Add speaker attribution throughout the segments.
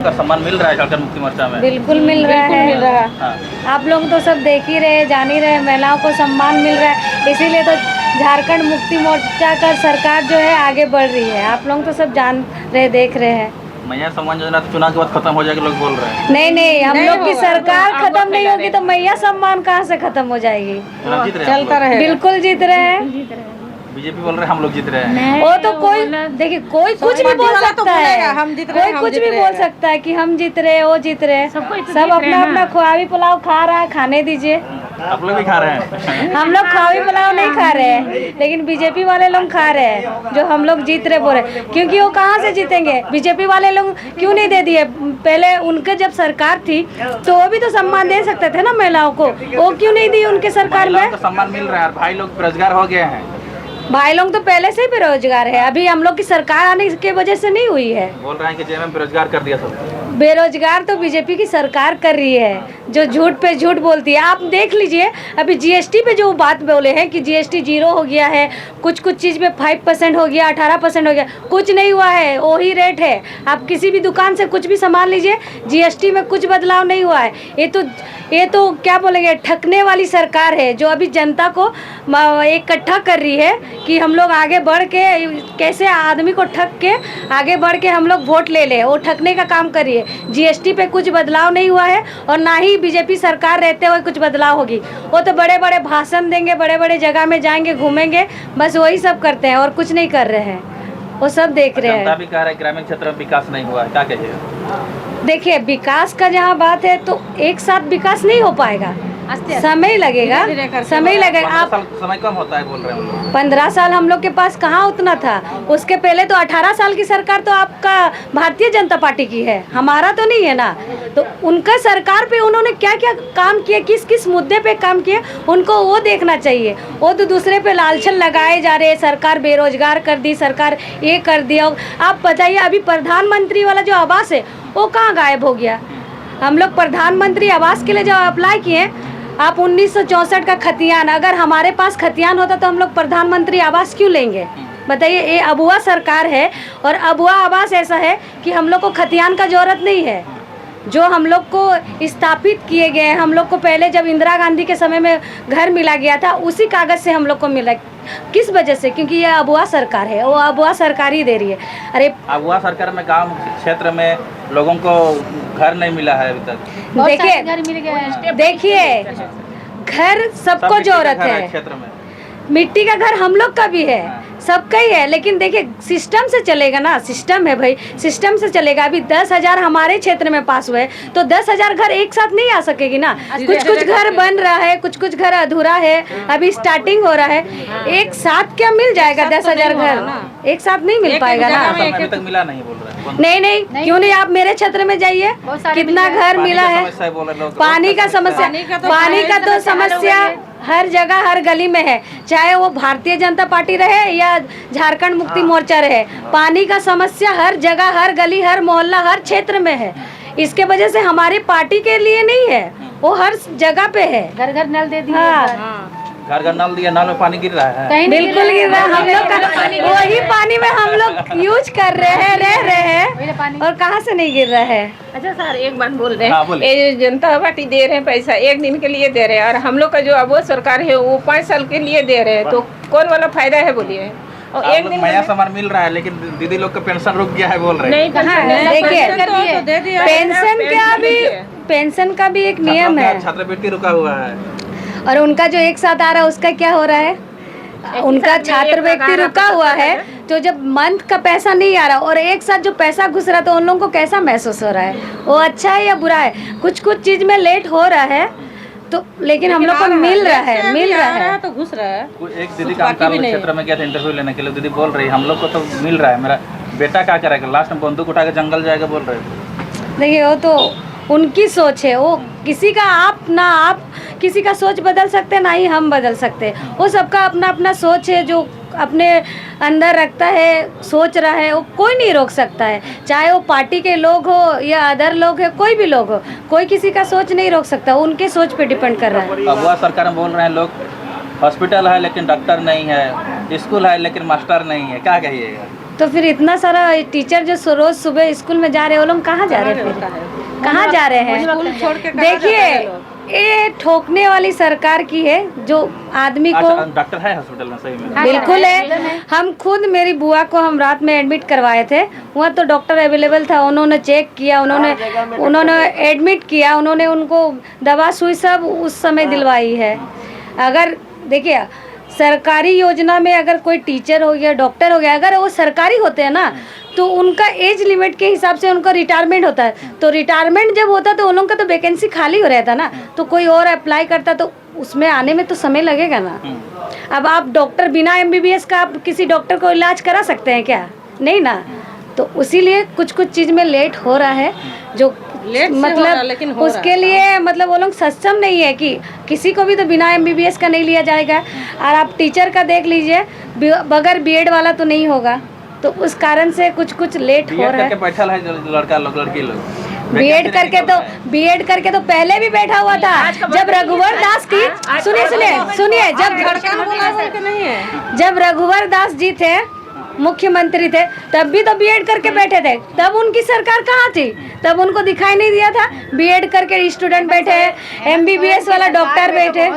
Speaker 1: का सम्मान मिल रहा है झारखंड मुक्ति मोर्चा में?
Speaker 2: बिल्कुल मिल रहा है।
Speaker 1: हाँ।
Speaker 2: आप लोग तो सब देख ही रहे, जान ही रहे, महिलाओं को सम्मान मिल रहा है, इसीलिए तो झारखंड मुक्ति मोर्चा का सरकार जो है आगे बढ़ रही है। आप लोग तो सब जान रहे, देख रहे हैं।
Speaker 1: मैया सम्मान योजना तो चुनाव के बाद खत्म हो जाएगी लोग बोल रहे हैं।
Speaker 2: नहीं, हम लोग की सरकार खत्म नहीं होगी तो मैया सम्मान कहाँ से खत्म हो जाएगी?
Speaker 1: चुनाव जीत रहे हैं
Speaker 3: चलता रहे।
Speaker 2: बिल्कुल जीत रहे हैं।
Speaker 1: बीजेपी बोल रहे हैं हम लोग जीत रहे हैं।
Speaker 2: वो तो कोई देखिए, कोई कुछ भी बोल सकता है,
Speaker 3: हम जीत रहे
Speaker 2: कोई
Speaker 3: हैं, हम
Speaker 2: कुछ
Speaker 3: जीत
Speaker 2: भी
Speaker 3: रहे
Speaker 2: बोल
Speaker 3: हैं।
Speaker 2: सकता है कि हम जीत रहे हैं, वो जीत रहे हैं। सब अपना अपना खुआवी पुलाव खा रहा है, खाने दीजिए।
Speaker 1: आप लोग भी खा रहे हैं।
Speaker 2: हम लोग खुआवी पुलाव नहीं खा रहे हैं, लेकिन बीजेपी वाले लोग खा रहे हैं, जो हम लोग जीत रहे बोल रहे, क्योंकि वो कहाँ से जीतेंगे? बीजेपी वाले लोग क्यों नहीं दे दिए? पहले उनके जब सरकार थी तो वो भी तो सम्मान दे सकते थे ना महिलाओं को, वो क्यों नहीं दी उनके सरकार में?
Speaker 1: महिलाओं को सम्मान मिल रहा है, भाई लोग बेरोजगार हो गए हैं।
Speaker 2: भाई लोग तो पहले से ही बेरोजगार है, अभी हम लोग की सरकार आने की वजह से नहीं हुई है।
Speaker 1: बोल रहे हैं कि जेएमएम बेरोजगार कर दिया सब।
Speaker 2: बेरोजगार तो बीजेपी की सरकार कर रही है, जो झूठ पे झूठ बोलती है। आप देख लीजिए, अभी जीएसटी पे जो बात बोले हैं कि जीएसटी 0 हो गया है, कुछ चीज़ पे 5% हो गया, 18% हो गया, कुछ नहीं हुआ है, वही रेट है। आप किसी भी दुकान से कुछ भी सामान लीजिए, जीएसटी में कुछ बदलाव नहीं हुआ है। ये तो क्या बोलेंगे, ठगने वाली सरकार है, जो अभी जनता को इकट्ठा कर रही है कि हम लोग आगे बढ़ के कैसे आदमी को ठग के आगे बढ़ के हम लोग वोट ले ले, वो ठगने का काम कर रही है। जीएसटी पे कुछ बदलाव नहीं हुआ है और ना ही बीजेपी सरकार रहते हुए कुछ बदलाव होगी। वो तो बड़े बड़े भाषण देंगे, बड़े बड़े जगह में जाएंगे, घूमेंगे, बस वही सब करते हैं और कुछ नहीं कर रहे हैं। वो सब देख रहे हैं।
Speaker 1: जनता भी कह रहा है ग्रामीण क्षेत्र में विकास नहीं हुआ है, क्या कहिएगा?
Speaker 2: देखिए, विकास का जहाँ बात है तो एक साथ विकास नहीं हो पाएगा, समय लगेगा, समय लगेगा। आप
Speaker 1: समय कम होता है बोल रहे हैं हम लोग।
Speaker 2: 15 साल हम लोग के पास कहाँ उतना था, उसके पहले तो 18 साल की सरकार तो आपका भारतीय जनता पार्टी की है, हमारा तो नहीं है ना। तो उनका सरकार पे उन्होंने क्या क्या काम किए, किस किस मुद्दे पे काम किए, उनको वो देखना चाहिए। वो तो दूसरे पे लालछन लगाए जा रहे हैं, सरकार बेरोजगार कर दी, सरकार ये कर दिया। आप बताइए, अभी प्रधानमंत्री वाला जो आवास है वो कहाँ गायब हो गया? हम लोग प्रधानमंत्री आवास के लिए जो अप्लाई किए, आप 1964 का खतियान, अगर हमारे पास खतियान होता तो हम लोग प्रधानमंत्री आवास क्यों लेंगे? बताइए, ये अबुआ सरकार है और अबुआ आवास ऐसा है कि हम लोग को खतियान का जरूरत नहीं है। जो हम लोग को स्थापित किए गए हैं, हम लोग को पहले जब इंदिरा गांधी के समय में घर मिला गया था, उसी कागज़ से हम लोग को मिला। किस वजह से? क्योंकि ये अबुआ सरकार है, वो अबुआ सरकार ही दे रही है। अरे
Speaker 1: अबुआ सरकार में गांव क्षेत्र में लोगों को घर नहीं मिला है अभी तक। देखिए, घर सबको जरूरत है। क्षेत्र में
Speaker 2: मिट्टी का घर हम लोग का भी है, सबका ही है, लेकिन देखिए सिस्टम से चलेगा ना, सिस्टम है भाई, सिस्टम से चलेगा। अभी 10,000 हमारे क्षेत्र में पास हुए तो 10,000 घर एक साथ नहीं आ सकेगी ना। कुछ घर बन रहा है, कुछ घर अधूरा है, अभी स्टार्टिंग हो रहा है। एक साथ क्या मिल जाएगा? 10,000 घर एक साथ नहीं मिल पाएगा ना।
Speaker 1: अभी तक मिला नहीं बोल रहे हैं।
Speaker 2: नहीं, क्यों नहीं? आप मेरे क्षेत्र में जाइए, कितना घर मिला है। पानी का समस्या, पानी का तो समस्या हर जगह हर गली में है, चाहे वो भारतीय जनता पार्टी रहे या झारखंड मुक्ति मोर्चा रहे। पानी का समस्या हर जगह, हर गली, हर मोहल्ला, हर क्षेत्र में है। इसके वजह से हमारी पार्टी के लिए नहीं है, वो हर जगह पे है। घर घर नल दे दिया। हाँ,
Speaker 1: घर घर नल दिया, नल में पानी गिर रहा है।
Speaker 2: बिल्कुल गिर रहा है। हम लोग का वही पानी में हम लोग यूज कर रहे हैं, रह रहे हैं, और कहाँ से नहीं गिर रहा है।
Speaker 3: अच्छा सर, एक बात बोल रहे
Speaker 1: हाँ,
Speaker 3: हैं, ये जो जनता पार्टी दे रहे हैं पैसा, एक दिन के लिए दे रहे हैं, और हम लोग का जो अब सरकार है वो 5 साल के लिए दे रहे हैं, तो कौन वाला फायदा है बोलिए? और एक दिन
Speaker 1: नया सामान मिल रहा है, लेकिन दीदी लोग का पेंशन रुक गया है बोल रहे हैं।
Speaker 3: नहीं,
Speaker 2: देखिए, पेंशन का भी एक नियम है,
Speaker 1: छात्रवृत्ति रुका हुआ है,
Speaker 2: और उनका जो एक साथ आ रहा है उसका क्या हो रहा है? उनका छात्रवृत्ति रुका हुआ है, तो जब मंथ का पैसा नहीं आ रहा और एक साथ जो पैसा घुस रहा है, तो उन लोगों को कैसा महसूस हो रहा है? वो अच्छा है या बुरा है? कुछ चीज में लेट हो रहा है तो, लेकिन हम लोग को मिल रहा है
Speaker 3: तो घुस रहा है।
Speaker 1: एक दीदी कामकाल क्षेत्र में गया था इंटरव्यू लेने के लिए, दीदी बोल रही हम लोग को तो मिल रहा है, मेरा बेटा क्या करेगा, लास्ट में बंदूक उठा के जंगल जाएगा बोल रहे।
Speaker 2: देखिए, वो तो उनकी सोच है, वो किसी का आप किसी का सोच बदल सकते हैं, ना ही हम बदल सकते। वो सबका अपना अपना सोच है, जो अपने अंदर रखता है, सोच रहा है, वो कोई नहीं रोक सकता है। चाहे वो पार्टी के लोग हो या अदर लोग है, कोई भी लोग हो, कोई किसी का सोच नहीं रोक सकता, उनके सोच पे डिपेंड कर रहा है।
Speaker 1: अबुआ सरकार में बोल रहे हैं लोग हॉस्पिटल है लेकिन डॉक्टर नहीं है, स्कूल है लेकिन मास्टर नहीं है, क्या कहिएगा?
Speaker 2: तो फिर इतना सारा टीचर जो रोज सुबह स्कूल में जा रहे हैं वो लोग कहाँ जा रहे हैं, फिर कहाँ जा रहे हैं? देखिए ये ठोकने वाली सरकार की है जो आदमी को।
Speaker 1: डॉक्टर है हॉस्पिटल में सही में?
Speaker 2: बिल्कुल है। हम खुद मेरी बुआ को हम रात में एडमिट करवाए थे, वहाँ तो डॉक्टर अवेलेबल था, उन्होंने चेक किया, उन्होंने एडमिट किया, उन्होंने उनको दवा सुई सब उस समय दिलवाई है। अगर देखिए सरकारी योजना में अगर कोई टीचर हो गया, डॉक्टर हो गया, अगर वो सरकारी होते हैं ना तो उनका एज लिमिट के हिसाब से उनका रिटायरमेंट होता है, तो रिटायरमेंट जब होता तो उन लोगों का तो वैकेंसी खाली हो रहता ना, तो कोई और अप्लाई करता तो उसमें आने में तो समय लगेगा ना। अब आप डॉक्टर बिना MBBS का आप किसी डॉक्टर को इलाज करा सकते हैं क्या? नहीं ना। तो उसीलिए कुछ कुछ चीज़ में लेट हो रहा है, जो मतलब उसके लिए मतलब वो लोग सक्षम नहीं है कि किसी को भी तो बिना MBBS का नहीं लिया जाएगा। और आप टीचर का देख लीजिए, बगैर B.Ed वाला तो नहीं होगा, तो उस कारण से कुछ कुछ लेट हो रहा है।
Speaker 1: बैठल है लड़का लोग लड़की लोग
Speaker 2: B.Ed करके तो पहले भी बैठा हुआ था। जब रघुवर दास की सुनिए जब रघुवर दास जी थे मुख्यमंत्री थे तब भी तो B.Ed करके बैठे थे, तब उनकी सरकार कहाँ थी? तब उनको दिखाई नहीं दिया था। B.Ed करके स्टूडेंट बैठे हैं, MBBS वाला डॉक्टर बैठे,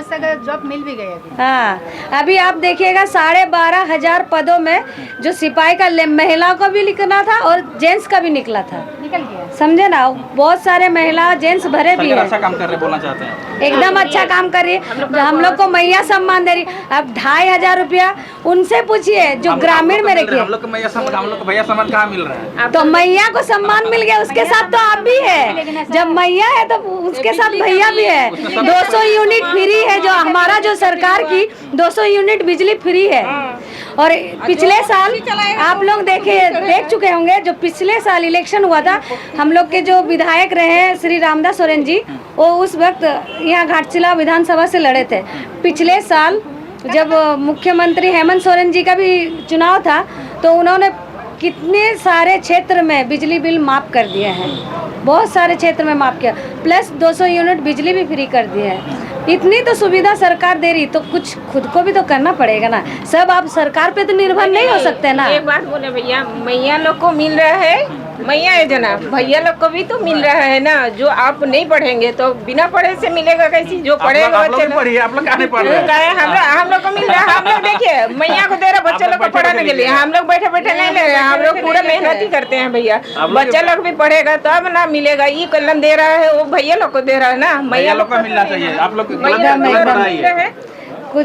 Speaker 4: जॉब मिल भी गए।
Speaker 2: हाँ अभी आप देखिएगा 12,500 पदों में जो सिपाही का महिला को भी लिखना था और जेंट्स का भी निकला था,
Speaker 4: निकल गया।
Speaker 2: समझे ना? बहुत सारे महिला जेंट्स भरे भी हैं।
Speaker 1: अच्छा काम कर रहे बोलना चाहते हैं,
Speaker 2: एकदम अच्छा काम कर रही है। हम लोग को मैया सम्मान दे रही। अब 2,500 रुपया उनसे पूछिए जो ग्रामीण में रखिए।
Speaker 1: हम लोग को भैया सम्मान कहाँ मिल रहा है?
Speaker 2: तो मैया को सम्मान मिल गया, उसके साथ तो आप भी है। जब मैया है तो उसके साथ भैया भी है। 200 यूनिट फ्री है, जो हमारा जो सरकार की 200 यूनिट बिजली फ्री है। और पिछले साल आप लोग देख चुके होंगे, जो पिछले साल इलेक्शन हुआ था, हम लोग के जो विधायक रहे श्री रामदास सोरेन जी, वो उस वक्त यहाँ घाटशिला विधानसभा से लड़े थे। पिछले साल जब मुख्यमंत्री हेमंत सोरेन जी का भी चुनाव था तो उन्होंने कितने सारे क्षेत्र में बिजली बिल माफ़ कर दिए हैं, बहुत सारे क्षेत्र में माफ़ किया, प्लस 200 यूनिट बिजली भी फ्री कर दिए हैं। इतनी तो सुविधा सरकार दे रही, तो कुछ खुद को भी तो करना पड़ेगा ना। सब आप सरकार पे तो निर्भर नहीं हो सकते ना।
Speaker 3: एक बात बोले भैया, मैया लोग को मिल रहा है, मैया है जना, भैया लोग को भी तो मिल रहा है ना। जो आप नहीं पढ़ेंगे तो बिना पढ़े से मिलेगा कैसी? जो पढ़ेगा
Speaker 1: आप लोग पढ़िए, आप लोग नहीं पढ़ रहे
Speaker 3: हैं। हम लोग को मिल रहा है। हम लोग देखिए मैया को दे रहा बच्चा लोग को पढ़ाने के लिए, हम लोग बैठे बैठे नहीं ले रहे हैं, हम लोग पूरा मेहनत ही करते हैं भैया। बच्चा लोग भी पढ़ेगा तब ना मिलेगा। ये कलम दे रहा है वो भैया लोग को दे रहा है ना,
Speaker 1: मैया लोग को मिलना चाहिए। आप लोग
Speaker 2: कुछ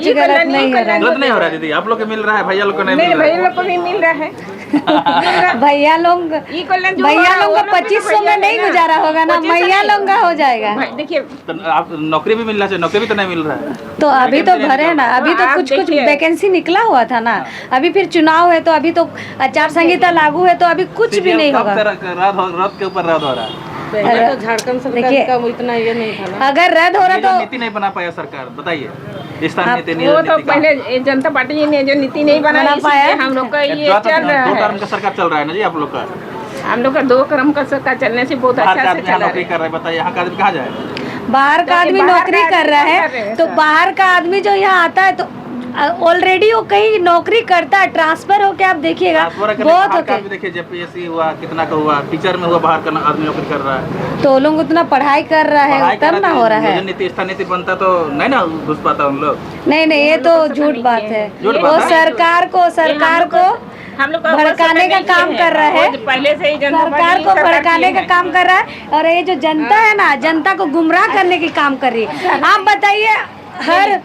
Speaker 2: गलत नहीं हो रहा है।
Speaker 1: गलत नहीं हो रहा दीदी, आप लोग को मिल रहा है, भैया लोग को नहीं मिल रहा है।
Speaker 3: भैया लोग को भी मिल रहा है।
Speaker 2: भैया लोग का 2500 में नहीं गुजारा होगा ना, मैया लोग का हो जाएगा।
Speaker 3: देखिए
Speaker 1: आप नौकरी भी मिलना चाहिए, नौकरी भी तो नहीं मिल रहा है।
Speaker 2: तो अभी तो भरे ना, अभी तो कुछ वैकेंसी निकला हुआ था ना। अभी फिर चुनाव है तो अभी तो आचार संहिता लागू है, तो अभी कुछ भी नहीं होगा।
Speaker 1: रद्द के ऊपर रद्द हो रहा है।
Speaker 4: तो झारखंड सरकार का इतना ये नहीं था ना।
Speaker 2: अगर रद्द हो रहा तो
Speaker 1: नीति नहीं बना पाया सरकार, बताइए।
Speaker 3: वो तो पहले जनता पार्टी ने जो नीति नहीं बना पाया, हम लोग का ये चल रहा है।
Speaker 1: 2 टर्म का सरकार चल रहा है ना जी आप लोग का।
Speaker 3: हम लोग का 2 टर्म का सरकार चलने से बहुत अच्छा से चल रहा है।
Speaker 1: कर रहे बताइए, यहाँ का आदमी कहाँ जाए?
Speaker 2: बाहर का आदमी नौकरी कर रहा है, तो बाहर का आदमी जो यहाँ आता है तो ऑलरेडी वो कहीं नौकरी करता है, ट्रांसफर होके आप देखिएगा बहुत होते हैं।
Speaker 1: देखिए JPSC हुआ, कितना का हुआ, टीचर में हुआ, बाहर का आदमी नौकरी कर रहा है,
Speaker 2: तो लोग उतना पढ़ाई कर रहा है तब ना हो रहा है।
Speaker 1: नीति नीति बनता तो नहीं ना घुस पाता उन लोग।
Speaker 2: नहीं ये तो झूठ बात है। वो सरकार को
Speaker 3: हम लोग
Speaker 2: भड़काने का काम कर रहा है,
Speaker 3: पहले से ही
Speaker 2: सरकार को भड़काने का काम कर रहा है। और ये जो जनता है ना, जनता को गुमराह करने की काम कर रही है। आप बताइए, हर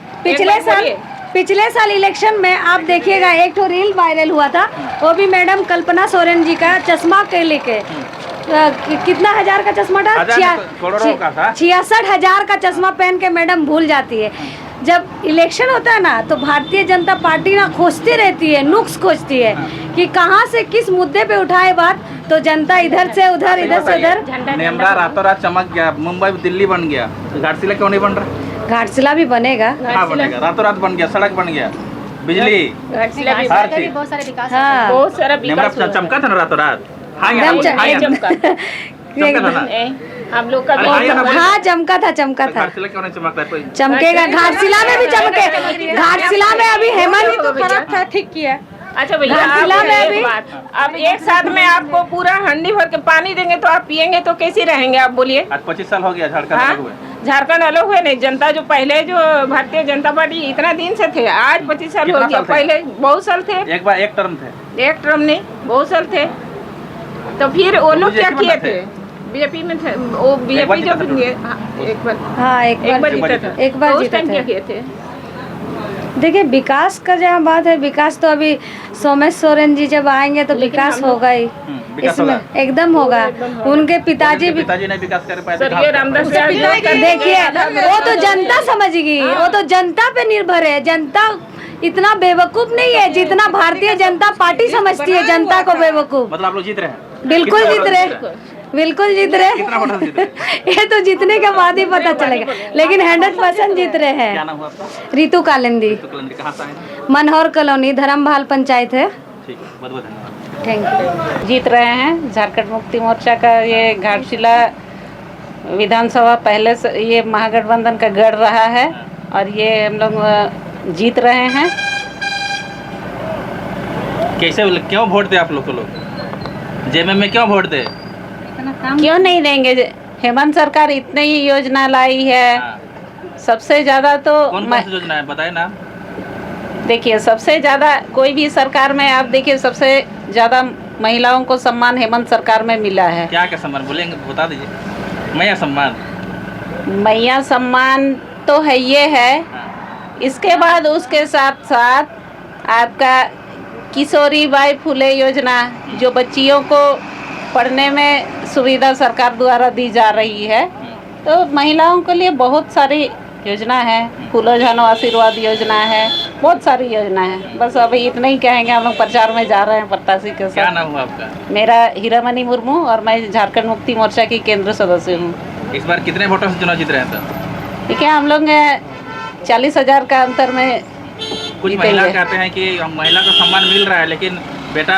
Speaker 2: पिछले साल इलेक्शन में आप देखिएगा एक तो रील वायरल हुआ था, वो भी मैडम कल्पना सोरेन जी का चश्मा के लेके कितना हजार का चश्मा था, 66,000 का चश्मा पहन के मैडम भूल जाती है। जब इलेक्शन होता है ना तो भारतीय जनता पार्टी ना खोजती रहती है, नुक्स खोजती है कि कहाँ से किस मुद्दे पे उठाए बात, तो जनता इधर से उधर, इधर से उधर।
Speaker 1: नेमरा रातों रात चमक गया, मुंबई दिल्ली बन गया, घाटशिला क्यों नहीं बन रहा?
Speaker 2: घाटशिला भी बनेगा।
Speaker 1: हाँ बनेगा, रातों रात बन गया, सड़क बन गया, बिजली, हर चीज,
Speaker 4: बहुत सारे विकास,
Speaker 3: बहुत सारा विकास
Speaker 1: चमका था ना रातों रात।
Speaker 3: हम लोग का
Speaker 2: हाँ चमका था।
Speaker 1: घाटशिला क्यों नहीं चमकता? कोई
Speaker 2: चमकेगा, घाटशिला में भी चमके। घाटशिला में अभी हेमंत
Speaker 4: तो खराब था, ठीक किया।
Speaker 3: अच्छा भैया
Speaker 2: घाटशिला
Speaker 3: आप
Speaker 2: में
Speaker 3: एक
Speaker 2: भी
Speaker 3: बात, अब एक साथ में आपको पूरा हंडी भर के पानी देंगे तो आप पियेंगे तो कैसे रहेंगे आप बोलिए।
Speaker 1: आज 25 साल हो गया झारखंड
Speaker 3: हाँ?
Speaker 1: अलग हुए।
Speaker 3: झारखंड अलग हुए नहीं, जनता जो पहले जो भारतीय जनता पार्टी इतना दिन से थे, आज 25 साल हो
Speaker 1: कितना
Speaker 3: गया,
Speaker 1: साल थे?
Speaker 3: पहले बहुत साल थे,
Speaker 1: एक बार एक टर्म थे।
Speaker 3: एक टर्म नहीं बहुत साल थे। तो फिर वो लोग क्या
Speaker 1: बीजेपी
Speaker 3: किए
Speaker 1: में
Speaker 3: थे? बीजेपी में थे, वो बीजेपी जो
Speaker 1: जीता था।
Speaker 3: हाँ, एक बार
Speaker 2: हाँ
Speaker 3: एक बार जीता था।
Speaker 2: एक बार
Speaker 3: तो उस
Speaker 2: जीता
Speaker 3: टाइम
Speaker 2: था।
Speaker 3: क्या किए थे?
Speaker 2: देखिए विकास का जहाँ बात है, विकास तो अभी सोमेश सोरेन जी जब आएंगे तो विकास होगा ही,
Speaker 1: विकास
Speaker 2: इसमें
Speaker 1: होगा।
Speaker 2: एकदम होगा। उनके पिताजी भी
Speaker 1: पिताजी ने विकास कर पाए थे।
Speaker 3: स्वर्गीय रामदास
Speaker 2: देखिए वो तो जनता समझेगी, वो तो जनता पे निर्भर है। जनता इतना बेवकूफ नहीं है जितना भारतीय जनता पार्टी समझती है जनता को बेवकूफ।
Speaker 1: मतलब आप लोग जीत रहे हैं?
Speaker 2: बिल्कुल
Speaker 1: कितना
Speaker 2: जीत
Speaker 1: वोट
Speaker 2: रहे, बिल्कुल जीत रहे।
Speaker 1: कितना वोट से जीत रहे?
Speaker 2: ये तो जीतने के बाद ही पता चलेगा, लेकिन 100% जीत रहे
Speaker 1: क्या
Speaker 2: हैं।
Speaker 1: नाम हुआ आपका?
Speaker 2: रितु कालिंदी,
Speaker 1: तो कलंदरी कहाँ से आए हैं?
Speaker 2: मनोहर कॉलोनी, धर्मभाल पंचायत है।
Speaker 1: ठीक है, बहुत बहुत धन्यवाद।
Speaker 2: Thank you.
Speaker 5: जीत रहे हैं। झारखंड मुक्ति मोर्चा का ये घाटशिला विधानसभा पहले से ये महागठबंधन का गढ़ रहा है और ये हम लोग जीत रहे हैं।
Speaker 1: कैसे क्यों वोट दे आप लोग को? लोग जेएमएम में क्यों वोट दे?
Speaker 5: क्यों नहीं देंगे? हेमंत सरकार इतनी ही योजना लाई है।
Speaker 1: हाँ।
Speaker 5: सबसे ज़्यादा तो
Speaker 1: कौन कौन सी योजना है बताए ना?
Speaker 5: देखिए सबसे ज़्यादा कोई भी सरकार में आप देखिए सबसे ज़्यादा महिलाओं को सम्मान हेमंत सरकार में मिला है।
Speaker 1: क्या क्या सम्मान बोलेंगे बता दीजिए। मैया सम्मान।
Speaker 5: मैया सम्मान तो है ये है,
Speaker 1: हाँ।
Speaker 5: इसके बाद उसके साथ साथ आपका किशोरी बाई फुले योजना जो बच्चियों को पढ़ने में सुविधा सरकार द्वारा दी जा रही है। तो महिलाओं के लिए बहुत सारी योजना है। फूलो झानो आशीर्वाद योजना है, बहुत सारी योजना है। बस अभी इतना ही कहेंगे, हम लोग प्रचार में जा रहे हैं प्रत्याशी के
Speaker 1: क्या
Speaker 5: साथ।
Speaker 1: नाम हुआ आपका?
Speaker 5: मेरा हीरामणि मुर्मू और मैं झारखंड मुक्ति मोर्चा की केंद्र सदस्य हूँ।
Speaker 1: इस बार कितने वोटों से चुनाव जीत रहे हैं सर?
Speaker 5: ठीक है, हम लोग 40,000 का अंतर में
Speaker 1: कुछ
Speaker 5: जीतेंगे।
Speaker 1: महिला कहते हैं कि हम महिला को सम्मान मिल रहा है, लेकिन बेटा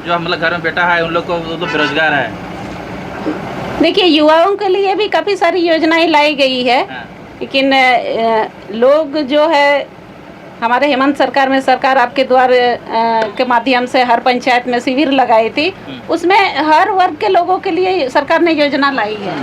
Speaker 1: जो हम लोग घर में बेटा है उन लोग को वो तो बेरोजगार है।
Speaker 5: देखिए युवाओं के लिए भी काफ़ी सारी योजनाएं लाई गई है,
Speaker 1: हाँ।
Speaker 5: लेकिन लोग जो है हमारे हेमंत सरकार में सरकार आपके द्वार के माध्यम से हर पंचायत में शिविर लगाई थी, उसमें हर वर्ग के लोगों के लिए सरकार ने योजना लाई है।